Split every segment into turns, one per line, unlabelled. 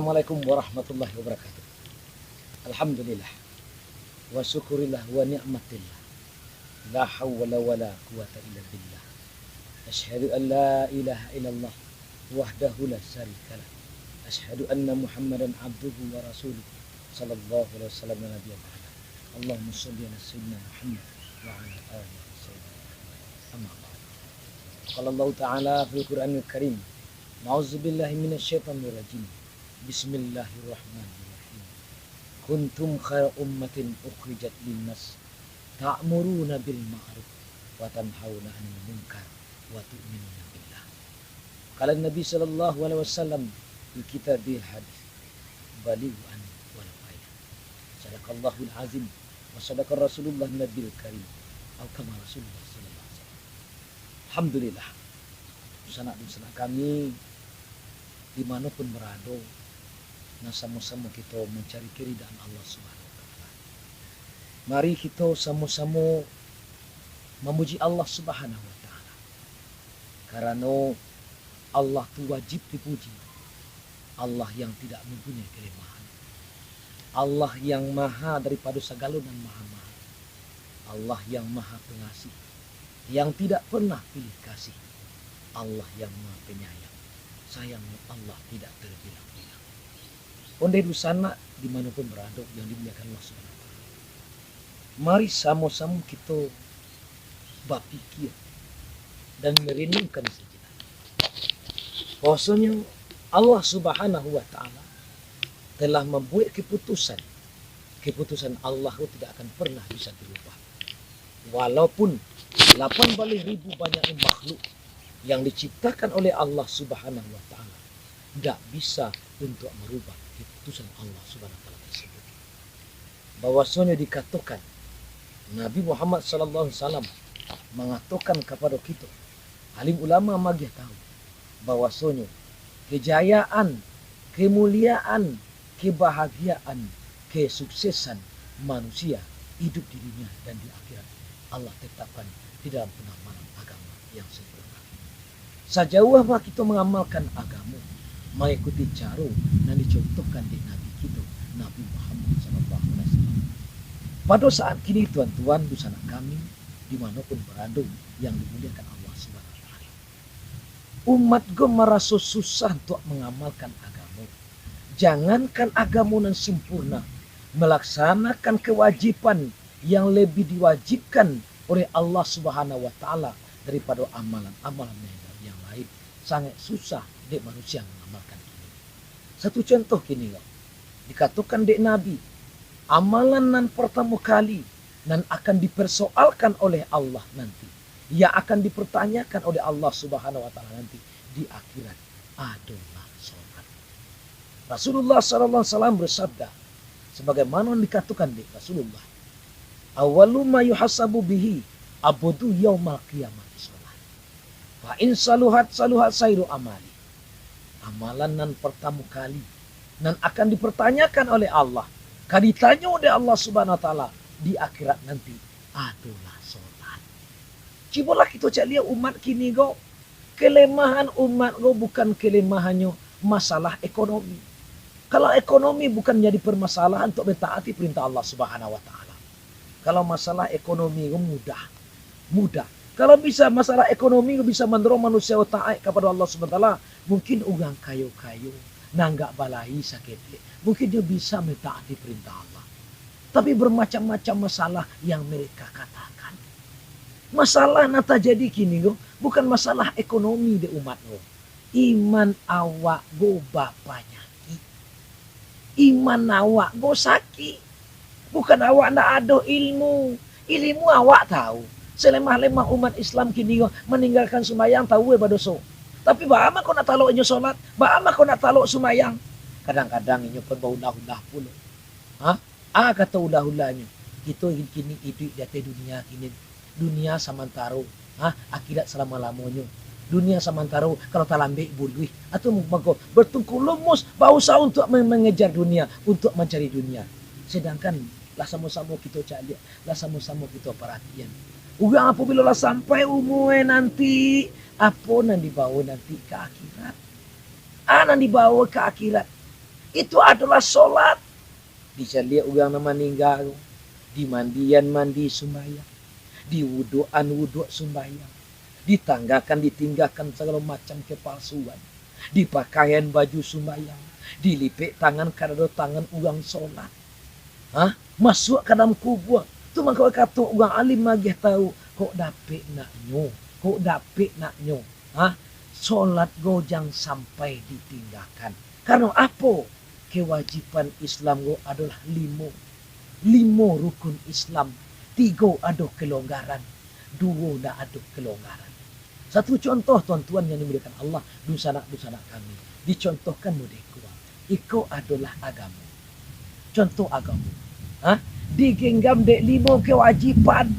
Assalamualaikum warahmatullahi wabarakatuh. Alhamdulillah wa syukurillah wa ni'matillah. La hawla wa la quwata illa billah. Asyhadu an la ilaha illallah wahdahu la syarikalah. Asyhadu anna Muhammadan abduhu wa rasuluh sallallahu alaihi wasallam nabiyyan ba'da. Allahumma shalli ala sayyidina Muhammad wa ala alihi sayyidina amma ba'd. Qala Allah ta'ala fil Qur'anil Karim. Na'udzubillahi minasyaitonir rajim. Bismillahirrahmanirrahim. Kuntum khairu ummatin ukhrijat linnas ta'muruna bil ma'ruf wa tanhauna 'anil munkar wa tu'minuna billah. Qala Nabi sallallahu alaihi wasallam fi kitabil hadis balighu an wal faidah. Sadaqallahul azim wa sadaqa Rasulullah Nabil Karim. Atau kama Rasulullah sallallahu alaihi wasallam. Alhamdulillah. Sanak kami dimanapun berada, nah sama-sama kita mencari keridaan Allah Subhanahu wa Ta'ala. Mari kita sama-sama memuji Allah Subhanahu wa Ta'ala, karena Allah itu wajib dipuji. Allah yang tidak mempunyai kelemahan, Allah yang maha daripada segala dan maha, Allah yang maha pengasih, yang tidak pernah pilih kasih, Allah yang maha penyayang. Sayangnya Allah tidak terbilang-bilang. Ondai dusana dimanapun berada yang dimuliakan Allah Subhanahu wa Ta'ala. Mari sama-sama kita berpikir dan merenungkan sejenak. Bahwasanya Allah Subhanahu wa Ta'ala telah membuat keputusan. Keputusan Allah tidak akan pernah bisa dirubah. Walaupun 80.000 banyak makhluk yang diciptakan oleh Allah Subhanahu wa Ta'ala tidak bisa untuk merubah keputusan Allah Subhanahu wa Ta'ala tersebut. Bahwasanya dikatakan Nabi Muhammad sallallahu alaihi wasallam mengatakan kepada kita, alim ulama magih tahu bahwasanya kejayaan, kemuliaan, kebahagiaan, kesuksesan manusia hidup di dunia dan di akhirat Allah tetapkan di dalam pengamalan agama yang sempurna. Sejauh apa kita mengamalkan agama, mengikuti cara yang dicontohkan di Nabi kita, Nabi Muhammad SAW. Pada saat kini tuan-tuan busana kami dimanapun berada yang dimuliakan Allah SWT. Umat gue merasa susah untuk mengamalkan agama. Jangankan agama yang sempurna, melaksanakan kewajiban yang lebih diwajibkan oleh Allah Subhanahu wa Ta'ala daripada amalan-amalan yang lain sangat susah dek manusia mengamalkan ini. Satu contoh kini loh, dikatakan dek Nabi, amalan nan pertama kali nan akan dipersoalkan oleh Allah nanti, yang akan dipertanyakan oleh Allah Subhanahu wa Ta'ala nanti di akhirat adalah sholat. Rasulullah sallallahu alaihi wasallam bersabda, sebagaimana dikatakan dek Rasulullah, awwalu ma yuhasabu bihi abdu yaumal qiyamah sholat. Fa in saluhat sairu amali. Amalan nan pertama kali nan akan dipertanyakan oleh Allah, kan ditanya oleh Allah Subhanahu wa Ta'ala di akhirat nanti adalah sholat. Cibolah kita cak lihat umat kini go, kelemahan umat go bukan kelemahannya masalah ekonomi. Kalau ekonomi bukan jadi permasalahan untuk mentaati perintah Allah Subhanahu wa Ta'ala. Kalau masalah ekonomi go mudah. Kalau bisa masalah ekonomi bisa mendorong manusia taat kepada Allah Subhanahu wa Ta'ala, mungkin orang kayu-kayu nanggak balai sakit. Mungkin dia bisa mentaati perintah Allah. Tapi bermacam-macam masalah yang mereka katakan. Masalah nata jadi kini go, bukan masalah ekonomi de umat go. Iman awak go bapaknya. Iman awak go sakit. Bukan awak nak ada ilmu. Ilmu awak tahu. Selemah-lemah umat Islam kini meninggalkan sumayang tahu berdosa. Tapi bagaimana kau nak taluk inyo solat? Bagaimana kau nak taluk sumayang? Kadang-kadang inyo pun baulah-ulah pula. Kata ulah-ulahnya. Kita kini hidup di atas dunia ini. Dunia samantara. Akhirat selama-lamanya. Dunia samantara kalau tak lambik buluh. Atau bertungku lumus berusaha untuk mengejar dunia. Untuk mencari dunia. Sedangkan lah sama-sama kita cari. Lah sama-sama kita perhatian. Ugang apabila lah sampai umur nanti, apa yang dibawa nanti ke akhirat? Yang dibawa ke akhirat. Itu adalah solat. Bisa lihat orang nama meninggal. Di mandian mandi sembahyang. Di wuduan wuduk sembahyang. Ditinggalkan segala macam kepalsuan. Di pakaian baju sembahyang. Dilipik tangan karena tangan orang solat. Masuk ke dalam kubur. Tu maka kata orang alim magih tahu. Kok dapik naknyo. Solat gojang sampai ditinggalkan. Karena apa? Kewajiban Islam go adalah 5 rukun Islam. 3 ada kelonggaran, 2 tak ada kelonggaran. Satu contoh tuan-tuan yang dimuliakan Allah, dusanak kami dicontohkan mudah kuat. Iko adalah agama. Contoh agama. Digenggam dek 5 kewajiban.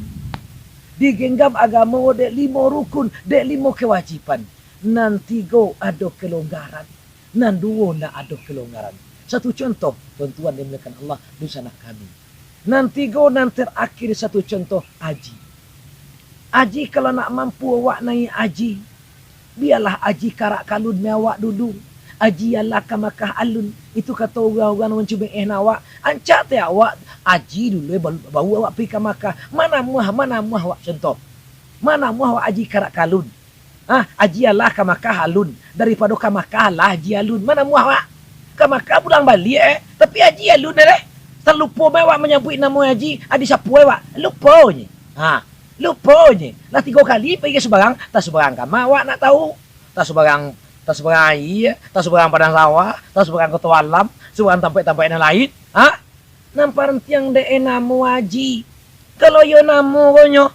Digenggam agama dek 5 rukun, dek 5 kewajiban. Nan 3 ada kelonggaran, nan 2 tak ada kelonggaran. Satu contoh, tuan-tuan yang dimuliakan Allah, dusanak kami. Nan 3 nan terakhir satu contoh, haji. Haji kalau nak mampu awak naik haji, biarlah haji karak kalun awak dulu. Haji Allah ke Makkah alun. Itu kata orang-orang mencuba awak. Ancak te awak haji dulu baru awak pergi ke Makkah. Mana muah awak contoh. Mana muah awak haji karak kalun. Haji Allah ke Makkah alun. Daripada ke Makkah lah haji alun. Mana muah awak? Ke Makkah pulang balik tapi haji alun dah. Terlupa awak menyebut nama haji. Adi siapa awak? Lupanya. Lupanya. Lah 3 kali pergi sebarang. Tak sebarang kamar awak nak tahu. Tak sebarang air, tak sebarang padang sawah, tak sebarang kota alam, sebarang tempat-tempat yang lain. Nampak yang de nama haji. Kalau yo nama konyo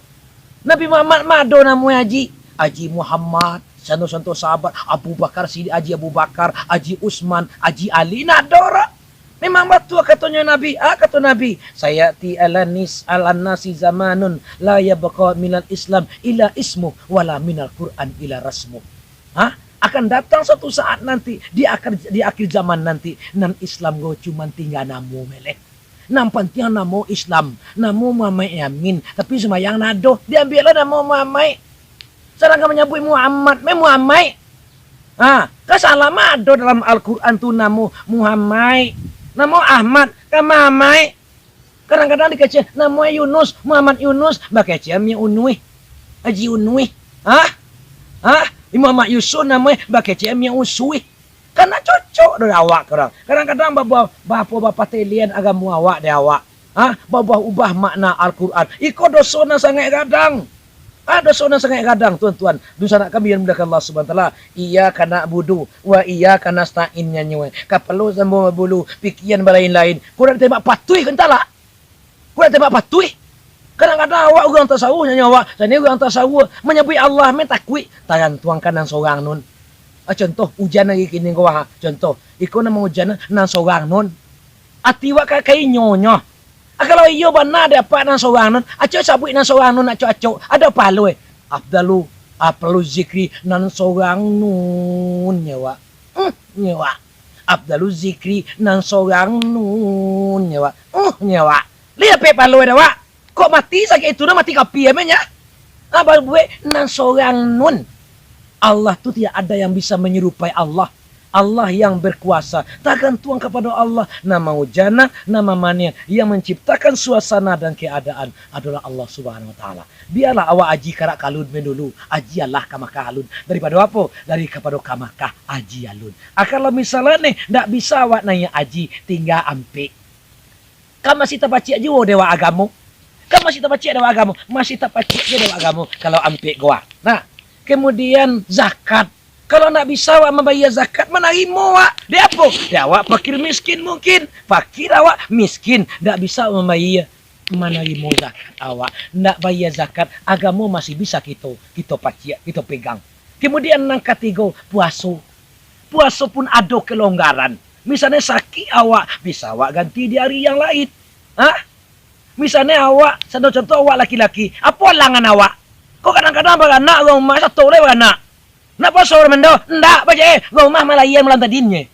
Nabi Muhammad mado nama haji. Haji Muhammad, santo sahabat Abu Bakar, Sidi Haji Abu Bakar, Haji Usman, Haji Ali nadora. Memang betul katanya Nabi. Kata Nabi, sayati alan-nasi zamanun la yabqa minal Islam ila ismu wala minal Quran ila rasmu. Akan datang suatu saat nanti di akhir zaman nanti nan Islam go cuma tinggal namo melek. Nam penting namo Islam, namo Muhammad Yamin, tapi semayang nado diambillah namo Muhammad. Sedangkan menyebut Muhammad, Muhammad. Kesalah ado dalam Al-Qur'an tu namo Muhammad. Namo Ahmad, ke Muhammad. Kadang-kadang dikecil namo Yunus, Muhammad Yunus, bakecil mi Unui. Haji Unui. Muhammad Yusuf namanya bagai CM yang usui. Karena cocok dari awak kerang. Kadang-kadang bapak telian agama awak di awak. Bapak ubah makna Al-Quran. Iko dosona sangat kadang. Dosona sangat kadang tuan-tuan. Dusanak kami yang mudahkan Allah subhanahu wa ta'ala. Iya kana budu. Wa iya kana sta'innya nyewe. Kapelu sama bulu. Pikiran lain-lain. Kurang tembak patuih kentala. Kurang tembak patuih. Kadang-kadang awak orang tasawuf nyawa, dan orang tasawuf menyebut Allah metakwi tangan tuang kanan seorang nun. Contoh hujan lagi kini gua. Contoh, iko nama hujan nan seorang nun. Atiwa kakai nyonyo. Kalau iyo benar dapat nan seorang nun, aco sabut nan seorang nun aco ada palu Abdalu zikri nan seorang nun nyawa. Nyawa. Abdalu zikri nan seorang nun nyawa. Nyawa. Lihat pe palu dah. Kok mati sakit itu mati kapi emangnya? Abang gue nan seorang nun. Allah tu tidak ada yang bisa menyerupai Allah. Allah yang berkuasa. Takkan tuang kepada Allah. Nama hujana, nama mania yang menciptakan suasana dan keadaan adalah Allah subhanahu wa ta'ala. Biarlah awak aji karak kalun dulu. Aji Allah kamakah alun. Daripada apa? Dari kepada kamakah aji alun. Kalau misalnya nih, tak bisa awak nanya aji, tinggal ampe. Kamu masih terbaca aja dewa agamu. Kamu masih terbaca dewa agamu. Masih terbaca aja dewa agamu. Kalau ampe gua. Nah, kemudian zakat. Kalau nak bisa awak membayar zakat, menerima awak. Dia apa? Dia awak fakir miskin mungkin. Fakir awak miskin. Tak bisa membayar. Menerima zakat awak. Nak bayar zakat, agama masih bisa kita pakai, kita pegang. Kemudian yang ketiga, puasa. Puasa pun ada kelonggaran. Misalnya sakit awak, bisa awak ganti di hari yang lain. Misalnya awak, contoh awak laki-laki. Apa halangan awak? Kok kadang-kadang beranak rumah satu orang beranak. Nak puasa orang mendo? Ndak baca rumah malayan melantadinnya.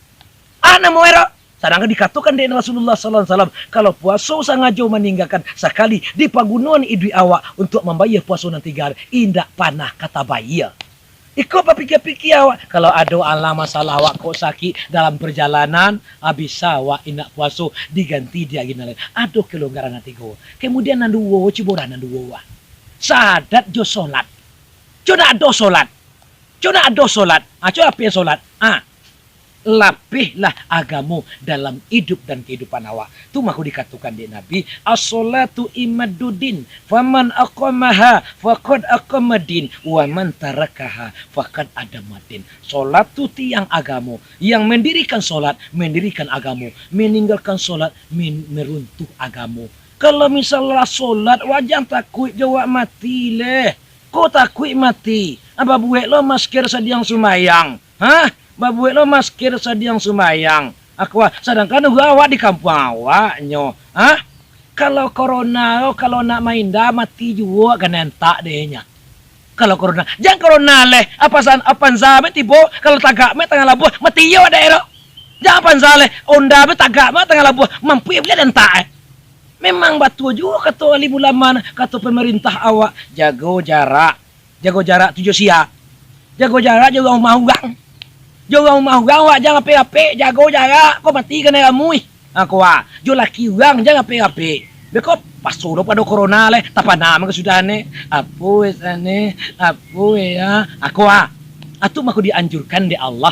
Namu era. Sedangkan dikatakan dari Rasulullah SAW, kalau puasa sengaja meninggalkan sekali di pagunuan idui awak untuk membayar puasa nanti hari, indak panah kata bayar. Ikut apa pikir-pikir awak. Kalau ada ala masalah awak kok sakit dalam perjalanan, bisa awak indak puasa diganti dia gini lain. Ada kelonggaran hati go. Kemudian nanduwo ciboran nanduwo. Sadat jo solat. Cuna ada solat. Cuna ada solat. Cuna apa yang solat? Lapihlah agamu dalam hidup dan kehidupan awak. Tu mahu dikatakan di Nabi, as-salatu imaduddin, faman aqamaha faqad aqamadin, wa man tarakaha faqad adamadin. Salat tu tiang agamu, yang mendirikan salat, mendirikan agamu, meninggalkan salat, meruntuh agamu. Kalau misalnya salat wajang takut jawab mati leh. Kau takut mati. Apa buat lo masker sediang sumayang? Babuek lo masker sediang sumayang. Sedangkan awak di kampung awaknya. Kalau corona lo kalau nak main dah mati juga kan entak dehnya. Kalau corona, jangan corona leh. Apa zame tibo kalau tagak me tengah labuh mati yo daerah. Jangan panzale onda me tagak me tengah labuh mampu ya boleh entak. Memang batu juga kata wali ulama, kata pemerintah awak jago jarak 7 sia. Jago jarak juga mau gang. Jangan mau gawak jangan ape-ape jago jarak kau mati kena kamu aku jo laki orang jangan ape-ape beko pasuro pada corona le tapana maka sudah ne apo esane apo ya aku atu maku dianjurkan di Allah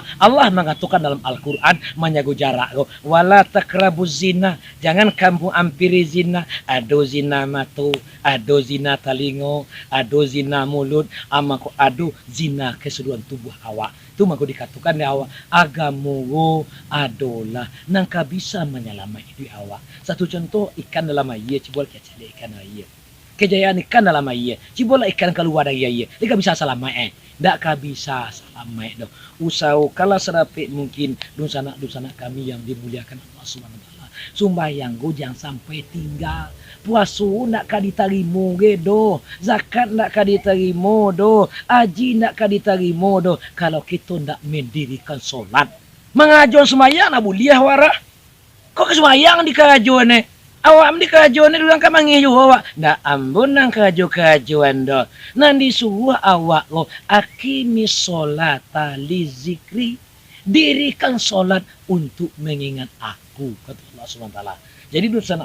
mengatakan dalam Al-Qur'an menjaga jarak wala takrabuz zina jangan kamu ampiri zina ado zina matu ado zina talingo ado zina mulut amaku ado zina keseluruhan tubuh awak tu maku dikatakan di awak agamu adolah nangka bisa menyelamai hidup awak. Satu contoh ikan dalam air cibol kecil ikan air. Kejayaan ikan dalam air cibol ikan keluar dari air. Dia bisa selamat ndak bisa selamat doh. Usau kala serapik mungkin dusana kami yang dimuliakan Allah Subhanahu wa taala. Sumbayang go jangan sampai tinggal. Puasa nak ka diterima gedo, zakat nak ka diterima do, haji nak ka diterima do kalau kita ndak mendirikan solat. Mengajon semayang nak buliah wara. Kok semayang di kerajuan ni? Awak di kerajuan ni durang ka mangiyu awak. Ndak ambon nang kerajuan do. Nan disuruh awak lo akimi solata li zikri. Dirikan solat untuk mengingat aku kata Allah Subhanahu wa taala. Jadi dosa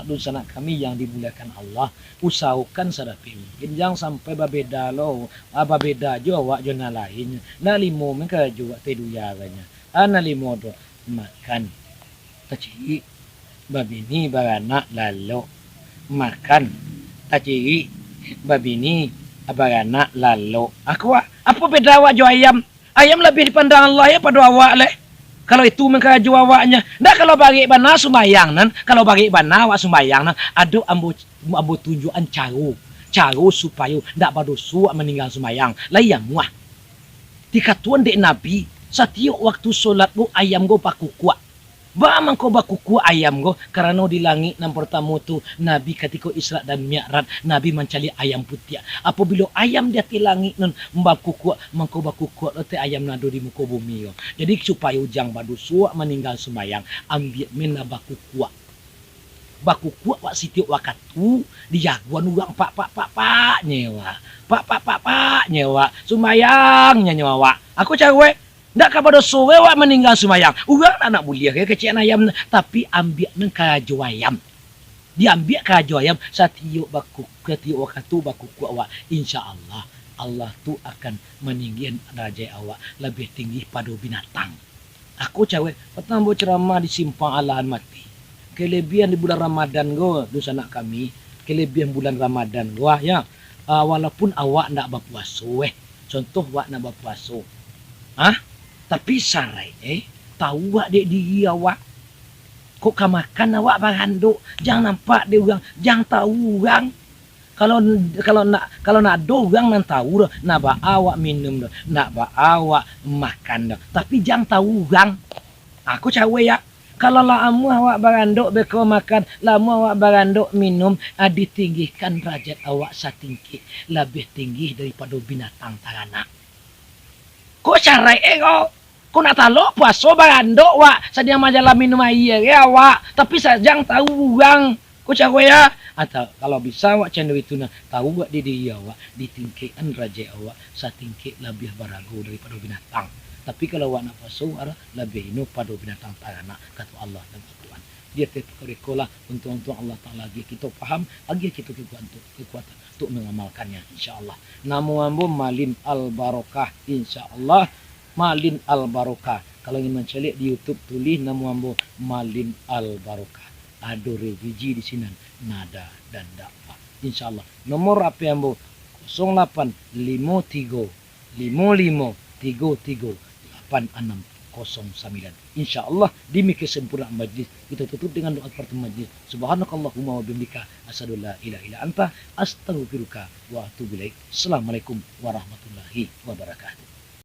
kami yang dimuliakan Allah, usahakan sadapi mungkin jangan sampai babeda lo, babeda jo awak jo lain. Na limo mereka juga teduyaranya. Ana limo do makan. Taci babini baranak lalu makan. Taci babini baranak lalu. Aku apa beda awak jo ayam? Ayam lebih dipandang Allah ya pada awak leh. Kalau itu mengkaju awaknya. Ndak kalau bagi bana sumayang nan, kalau bagi bana awak sumayang nan, ada ambo tunjukan cara supaya ndak badosu meninggal sumayang. Lah yang muah. Dikatuan dek Nabi, setiap waktu solat go ayam go paku kuat. Ba man ko bakuku ayam go karena di langit yang pertama tu Nabi ketika Isra dan Mi'raj Nabi mencari ayam putih. Apabila ayam dia di langit nun bakuku mangko bakuku te ayam nado di muka bumi yo. Jadi supaya ujang badusu meninggal semayang ambil mena bakuku. Bakuku wak sitiuk wakatu dijaguan urang pak nyewa. Pak nyewa sumayangnya nyewa. Aku cewek ndak kabar sore wak meninggal sumayang. Urang anak buliah ke kecian ayam tapi ambil nang kaju ayam. Diambil kaju ayam satiuk baku ketiuk wakatu baku awak insyaallah Allah tu akan meninggikan derajat awak lebih tinggi pada binatang. Aku cewek pertama ceramah di simpang Alahan Mati. Kelebihan di bulan Ramadan go dosa anak kami. Kelebihan bulan Ramadan go ya. Walaupun awak ndak berpuasa contoh awak nak berpuasa. Tapi sarai tahu awak dek diri awak. Kok kamakan awak baranduk, jangan nampak dia orang, jangan tahu orang. Kalau nak do orang nan tahu dah, nak ba awak minum dah, nak ba awak makan dah. Tapi jangan tahu orang. Aku cawe ya. Kalau lamu awak baranduk beko makan, lamu awak baranduk minum, ditinggikan derajat awak satinggi, lebih tinggi daripada binatang taranak. Kok carai kok nak talo puasa baranduk wak sadiang majalah minum air ya wak tapi sajang tahu orang Kucak ya. Atau kalau bisa wak cendu itu nah tahu wak di dia wak di tingkean raja awak satingke lebih barago daripada binatang. Tapi kalau wak nafasu arah lebih inu pada binatang tanah kata Allah dan Al-Quran. Dia terkolah untuk Allah Ta'ala lagi kita paham lagi kita kekuatan untuk mengamalkannya insyaallah. Namu ambu malin al barokah insyaallah malin al barokah. Kalau ingin mencari di YouTube tulis namu ambu malin al barokah. Ada biji di sini nada dan dakwah insyaallah. Nomor apa yang bu 0853538609 insyaallah demi kesempurnaan majlis kita tutup dengan doa pertemuan majlis. Subhanakallahumma wa bihamdika asyhadu la ilaha illa anta astaghfiruka wa atubu ilaik. Assalamualaikum warahmatullahi wabarakatuh.